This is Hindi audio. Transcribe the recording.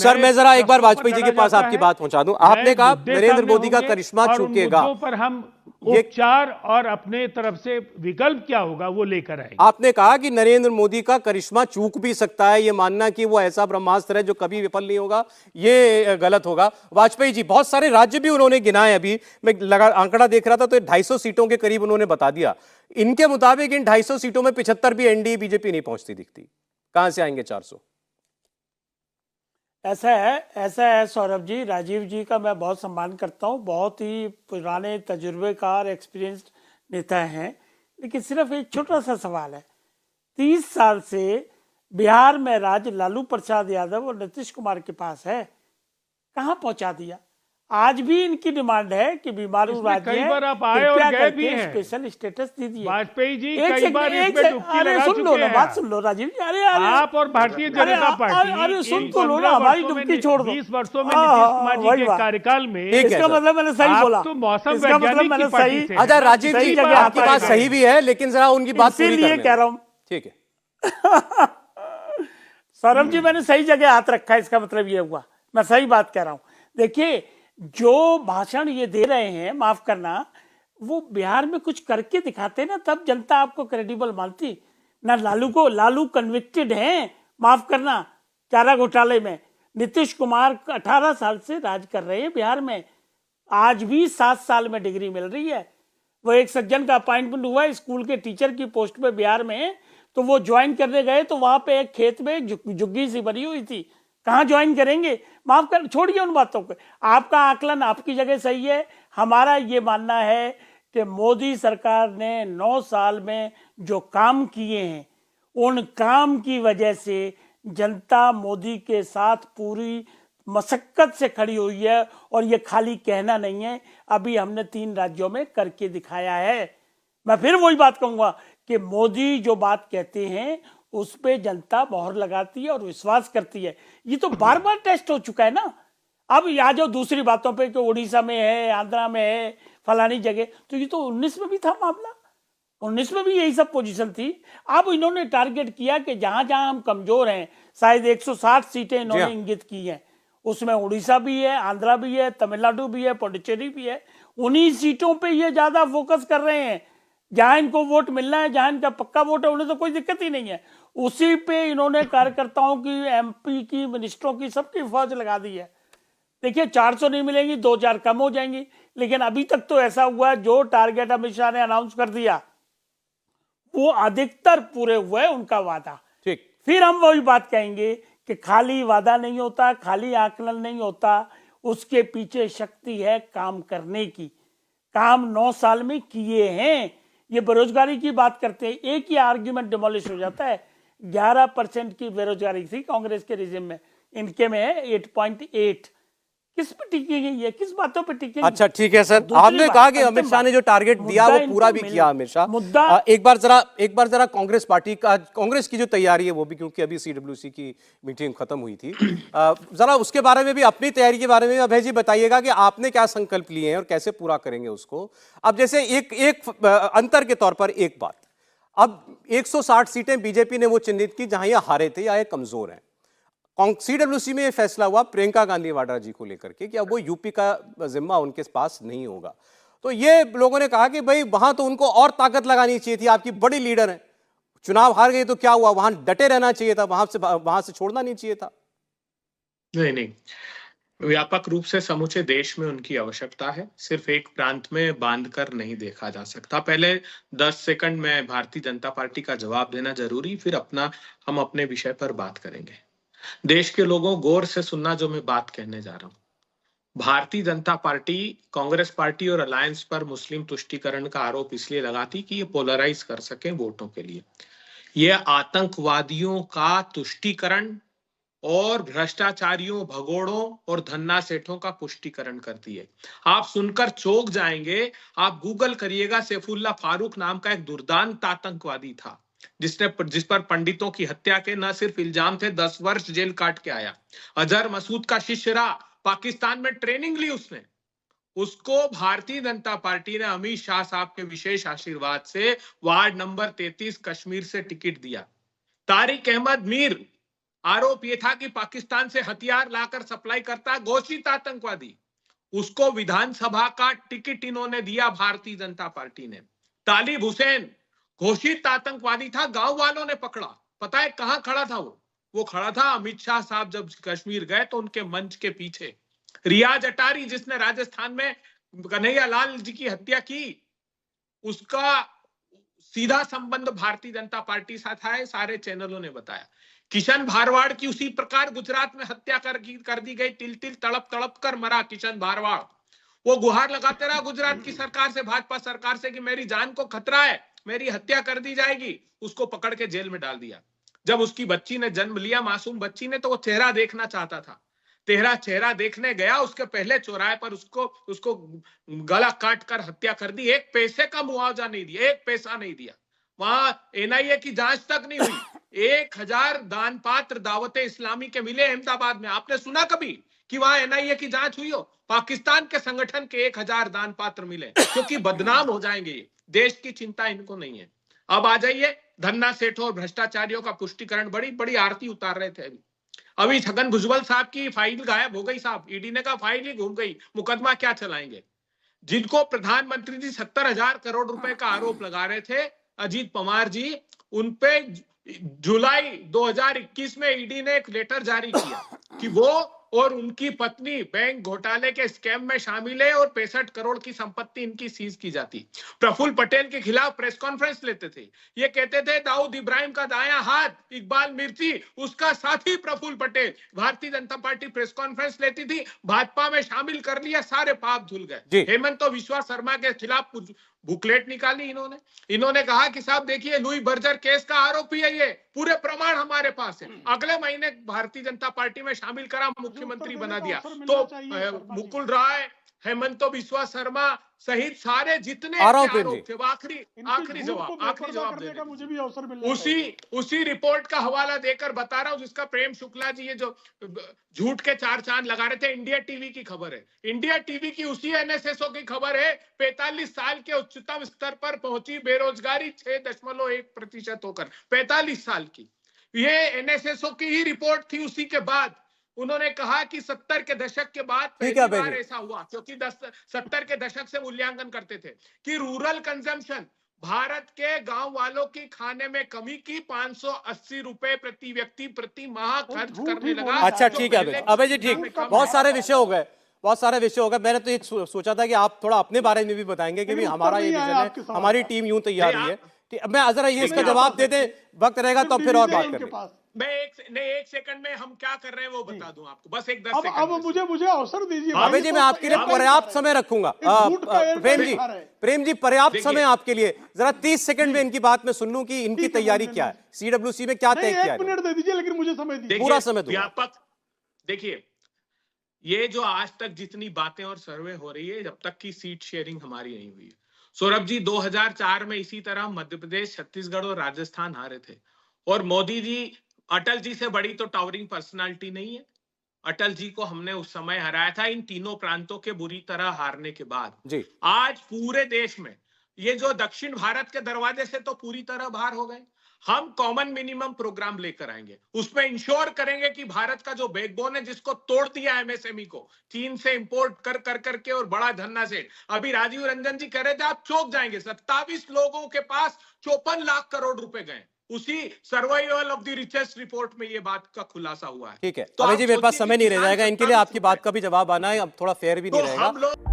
सर मैं जरा एक बार वाजपेयी जी के पास आपकी बात पहुंचा दूं। आपने कहा नरेंद्र मोदी का करिश्मा चूकेगा, पर हम उपचार और अपने तरफ से विकल्प क्या होगा वो लेकर आएंगे। आपने कहा कि नरेंद्र मोदी का करिश्मा चूक भी सकता है, ये मानना कि वो ऐसा ब्रह्मास्त्र है जो कभी विफल नहीं होगा, ये गलत होगा। वाजपेयी जी बहुत सारे राज्य भी उन्होंने गिनाए, अभी मैं लगा आंकड़ा देख रहा था तो 250 सीटों के करीब उन्होंने बता दिया। इनके मुताबिक इन 250 सीटों में 75 भी एनडीए बीजेपी नहीं पहुंचती दिखती, कहां से आएंगे 400? ऐसा है सौरभ जी, राजीव जी का मैं बहुत सम्मान करता हूँ, बहुत ही पुराने तजुर्बेकार एक्सपीरियंस्ड नेता हैं, लेकिन सिर्फ एक छोटा सा सवाल है। 30 साल से बिहार में राज लालू प्रसाद यादव और नीतीश कुमार के पास है, कहाँ पहुंचा दिया? आज भी इनकी डिमांड है कि बीमारू राज्य कई बार आप आए और गए भी हैं, स्पेशल स्टेटस दीजिए। वाजपेयी जी कई बार इसमें डुबकी लगा सुन लो चुके ना, हैं। बात सुन लो राजीव जी। अरे आप और भारतीय जनता पार्टी, अरे सुन तो लो ना, हमारी डुबकी छोड़ दो। 20 वर्षों में नीतीश कुमार जी के कार्यकाल में, इसका मतलब मैंने सही बोला, तो मौसम वैज्ञानिक की पार्टी थे। अच्छा राजीव जी आपकी बात सही भी है, लेकिन जरा उनकी बात पूरी इसीलिए कह रहा हूँ। ठीक है सौरभ जी मैंने सही जगह हाथ रखा है, इसका मतलब ये हुआ मैं सही बात कह रहा हूँ। देखिए जो भाषण ये दे रहे हैं, माफ करना, वो बिहार में कुछ करके दिखाते ना, तब जनता आपको क्रेडिबल मानती ना। लालू कन्विक्टेड हैं, माफ करना, चारा घोटाले में। नीतीश कुमार 18 साल से राज कर रहे हैं बिहार में, आज भी 7 साल में डिग्री मिल रही है। वो एक सज्जन का अपॉइंटमेंट हुआ स्कूल के टीचर की पोस्ट पे बिहार में, तो वो ज्वाइन करने गए तो वहां पे एक खेत में झुग्गी सी बनी हुई थी, कहाँ ज्वाइन करेंगे? माफ कर, छोड़िए उन बातों को। आपका आकलन आपकी जगह सही है, हमारा ये मानना है कि मोदी सरकार ने 9 साल में जो काम किए हैं, उन काम की वजह से जनता मोदी के साथ पूरी मशक्कत से खड़ी हुई है। और ये खाली कहना नहीं है, अभी हमने 3 राज्यों में करके दिखाया है। मैं फिर वही बात कहूंगा कि मोदी जो बात कहते हैं उस पे जनता मोहर लगाती है और विश्वास करती है। ये तो बार बार टेस्ट हो चुका है ना। अब यहाँ जो दूसरी बातों पे कि उड़ीसा में है, आंध्रा में है, फलानी जगह, तो ये तो 19 में भी था मामला, 19 में भी यही सब पोजीशन थी। अब इन्होंने टारगेट किया कि जहां जहां हम कमजोर हैं, शायद 160 सीटें इन्होंने इंगित की हैं, उसमें उड़ीसा भी है, आंध्रा भी है, तमिलनाडु भी है, पुडुचेरी भी है। उन्हीं सीटों पे ये ज्यादा फोकस कर रहे हैं जहां इनको वोट मिलना है, जहां इनका पक्का वोट है, उन्हें तो कोई दिक्कत ही नहीं है। उसी पे इन्होंने कार्यकर्ताओं की, एमपी की, मिनिस्टरों की, सबकी फौज लगा दी है। देखिए 400 नहीं मिलेंगी, 2-4 कम हो जाएंगी, लेकिन अभी तक तो ऐसा हुआ जो टारगेट अमित शाह ने अनाउंस कर दिया वो अधिकतर पूरे हुए उनका वादा। ठीक, फिर हम वही बात कहेंगे कि खाली वादा नहीं होता, खाली आकलन नहीं होता, उसके पीछे शक्ति है काम करने की। काम 9 साल में किए हैं। ये बेरोजगारी की बात करते हैं, एक ही आर्ग्यूमेंट डिमोलिश हो जाता है। 11% की बेरोजगारी थी कांग्रेस के रिजिम में, इनके में है 8.8। किस पे टिकेंगे ये, किस बातों पे टिकेंगे? अच्छा ठीक है सर, आपने कहा कि अमित शाह ने जो टारगेट दिया वो पूरा भी किया अमित शाह। मुद्दा एक बार जरा कांग्रेस पार्टी का, कांग्रेस की जो तैयारी है वो भी, क्योंकि अभी सीडब्ल्यूसी की मीटिंग खत्म हुई थी, जरा उसके बारे में भी, अपनी तैयारी के बारे में अभय जी बताइएगा कि आपने क्या संकल्प लिए हैं और कैसे पूरा करेंगे उसको। अब जैसे एक अंतर के तौर पर एक बात, अब 160 सीटें बीजेपी ने वो चिन्हित की जहां ये हारे थे या ये कमजोर हैं। सीडब्ल्यूसी में यह फैसला हुआ प्रियंका गांधी वाड्रा जी को लेकर के कि अब वो यूपी का जिम्मा उनके पास नहीं होगा। तो ये लोगों ने कहा कि भाई वहां तो उनको और ताकत लगानी चाहिए थी, आपकी बड़ी लीडर है, चुनाव हार गई तो क्या हुआ, वहां डटे रहना चाहिए था, वहां से छोड़ना नहीं चाहिए था। नहीं, व्यापक रूप से समूचे देश में उनकी आवश्यकता है, सिर्फ एक प्रांत में बांधकर नहीं देखा जा सकता। पहले 10 सेकंड में भारतीय जनता पार्टी का जवाब देना जरूरी, फिर हम अपने विषय पर बात करेंगे। देश के लोगों गौर से सुनना जो मैं बात कहने जा रहा हूं। भारतीय जनता पार्टी कांग्रेस पार्टी और अलायंस पर मुस्लिम तुष्टीकरण का आरोप इसलिए लगाती कि ये पोलराइज कर सके वोटों के लिए। ये आतंकवादियों का तुष्टीकरण और भ्रष्टाचारियों, भगोड़ों और धन्ना सेठों का पुष्टिकरण करती है। आप सुनकर चौंक जाएंगे, आप गूगल करिएगा, सैफुल्ला फारूक नाम का एक दुर्दांत आतंकवादी था जिस पर पंडितों की हत्या के न सिर्फ इल्जाम थे, 10 वर्ष जेल काट के आया। अजहर मसूद का शिष्य रहा, पाकिस्तान में ट्रेनिंग ली उसने। उसको भारतीय जनता पार्टी ने अमित शाह साहब के विशेष आशीर्वाद से वार्ड नंबर 33 कश्मीर से टिकट दिया। तारिक अहमद मीर आरोप यह था कि पाकिस्तान से हथियार लाकर सप्लाई करता घोषित आतंकवादी, उसको विधानसभा का टिकट इन्होंने दिया भारतीय जनता पार्टी ने। तालिब हुसैन घोषित आतंकवादी था, गांव वालों ने पकड़ा। पता है कहां खड़ा था वो खड़ा था अमित शाह साहब जब कश्मीर गए तो उनके मंच के पीछे। रियाज अटारी जिसने राजस्थान में कन्हैया लाल जी की हत्या की, उसका सीधा संबंध भारतीय जनता पार्टी साथ है, सारे चैनलों ने बताया। किशन भारवाड़ की उसी प्रकार गुजरात में हत्या कर दी गई, तिल तिल तड़प तड़प कर मरा किशन भारवाड़। वो गुहार लगाते रहा गुजरात की सरकार से, भाजपा सरकार से कि मेरी जान को खतरा है, मेरी हत्या कर दी जाएगी। उसको पकड़ के जेल में डाल दिया। जब उसकी बच्ची ने जन्म लिया, मासूम बच्ची ने, तो वो चेहरा देखना चाहता था। तेरा चेहरा देखने गया, उसके पहले चौराहे पर उसको गला काट कर हत्या कर दी। एक पैसे का मुआवजा नहीं दिया, एक पैसा नहीं दिया। वहां एनआईए की जांच तक नहीं हुई। 1000 दान पात्र दावते इस्लामी के मिले अहमदाबाद में। आपने सुना कभी कि वहां एनआईए की जांच हुई हो? पाकिस्तान के संगठन के 1000 दान पात्र मिले, क्योंकि बदनाम हो जाएंगे ये। देश की चिंता इनको नहीं है। अब आ जाइए, धन्ना सेठों और भ्रष्टाचारियों का पुष्टिकरण, बड़ी बड़ी आरती उतार रहे थे अभी छगन भुजबल साहब की फाइल गायब हो गई साहब। ईडी ने कहा फाइल ही घूम गई, मुकदमा क्या चलाएंगे। जिनको प्रधानमंत्री जी 70,000 करोड़ रुपए का आरोप लगा रहे थे अजीत पवार जी, उनपे जुलाई 2021 में ईडी ने एक लेटर जारी किया कि वो और उनकी पत्नी बैंक घोटाले के स्कैम में शामिल है और 65 करोड़ की संपत्ति इनकी सीज की जाती। प्रफुल्ल पटेल के खिलाफ प्रेस कॉन्फ्रेंस लेते थे। ये कहते थे दाऊद इब्राहिम का दायां हाथ इकबाल मिर्ची, उसका साथी Praful Patel. Bharatiya Janata party press conference लेती थी, भाजपा में शामिल कर लिया, सारे पाप धुल गए। हेमंत विश्वा शर्मा के खिलाफ बुकलेट निकाली इन्होंने कहा कि साहब देखिए, लुई बर्जर केस का आरोपी है ये, पूरे प्रमाण हमारे पास है। अगले महीने भारतीय जनता पार्टी में शामिल करा, मुख्यमंत्री बना दिया। तो मुकुल राय, हेमंत बिस्वा शर्मा सहित सारे जितने आरोप थे, आखिरी जवाब देने का मुझे भी अवसर मिल रहा। उसी रिपोर्ट का हवाला देकर बता रहा हूं, जिसका प्रेम शुक्ला जी ये जो झूठ के 4 चांद लगा रहे थे। इंडिया टीवी की खबर है, इंडिया टीवी की उसी एनएसएसओ की खबर है। 45 साल के उच्चतम स्तर पर पहुंची बेरोजगारी 6.1% होकर 45 साल की। ये एनएसएसओ की ही रिपोर्ट थी। उसी के बाद उन्होंने कहा कि 70 के दशक के बाद पहली बार ऐसा हुआ, क्योंकि 70 के दशक से मूल्यांकन करते थे कि रूरल कंजम्पशन, भारत के गांव वालों की खाने में कमी की 580 रुपए प्रति व्यक्ति प्रति माह खर्च करने लगा। अच्छा ठीक है अभय जी, ठीक, बहुत सारे विषय हो गए। मैंने तो ये सोचा था कि आप थोड़ा अपने बारे में भी बताएंगे कि हमारा ये विजन है, हमारी टीम यूं तैयार हुई है। मैं जरा ये इसका जवाब दे दें, वक्त रहेगा तो फिर और बात करेंगे। मैं एक सेकंड में हम क्या कर रहे हैं वो बता दूं आपको, बस एक 10 सेकंड। अब मुझे अवसर दीजिए। अभय जी, मैं आपके लिए पर्याप्त समय रखूंगा। प्रेम जी पर्याप्त समय आपके लिए, जरा 30 सेकंड में इनकी बात में सुन लूं कि इनकी तैयारी क्या है, सीडब्ल्यूसी में क्या तय किया है। 1 मिनट दे दीजिए, लेकिन मुझे समय दीजिए, पूरा समय व्यापक। देखिए, ये जो आज तक जितनी बातें और सर्वे हो रही है, जब तक की सीट शेयरिंग हमारी नहीं हुई है। सौरभ जी 2004 में इसी तरह मध्य प्रदेश, छत्तीसगढ़ और राजस्थान हारे थे, और मोदी जी, अटल जी से बड़ी तो टावरिंग पर्सनालिटी नहीं है। अटल जी को हमने उस समय हराया था, इन तीनों प्रांतों के बुरी तरह हारने के बाद जी। आज पूरे देश में ये जो दक्षिण भारत के दरवाजे से तो पूरी तरह बाहर हो गए। हम कॉमन मिनिमम प्रोग्राम लेकर आएंगे, उसमें इंश्योर करेंगे कि भारत का जो बैकबोन है, जिसको तोड़ दिया एमएसएमई को, चीन से इंपोर्ट कर करके और बड़ा धन्ना से। अभी राजीव रंजन जी कह रहे थे आप चौंक जाएंगे, 27 लोगों के पास 54 लाख करोड़ रुपए गए। उसी survival of the richest report में ये बात का खुलासा हुआ है। ठीक है, तो अभय जी मेरे पास समय नहीं रह जाएगा, इनके लिए आपकी बात का भी जवाब आना है, अब थोड़ा फेयर भी नहीं रहेगा।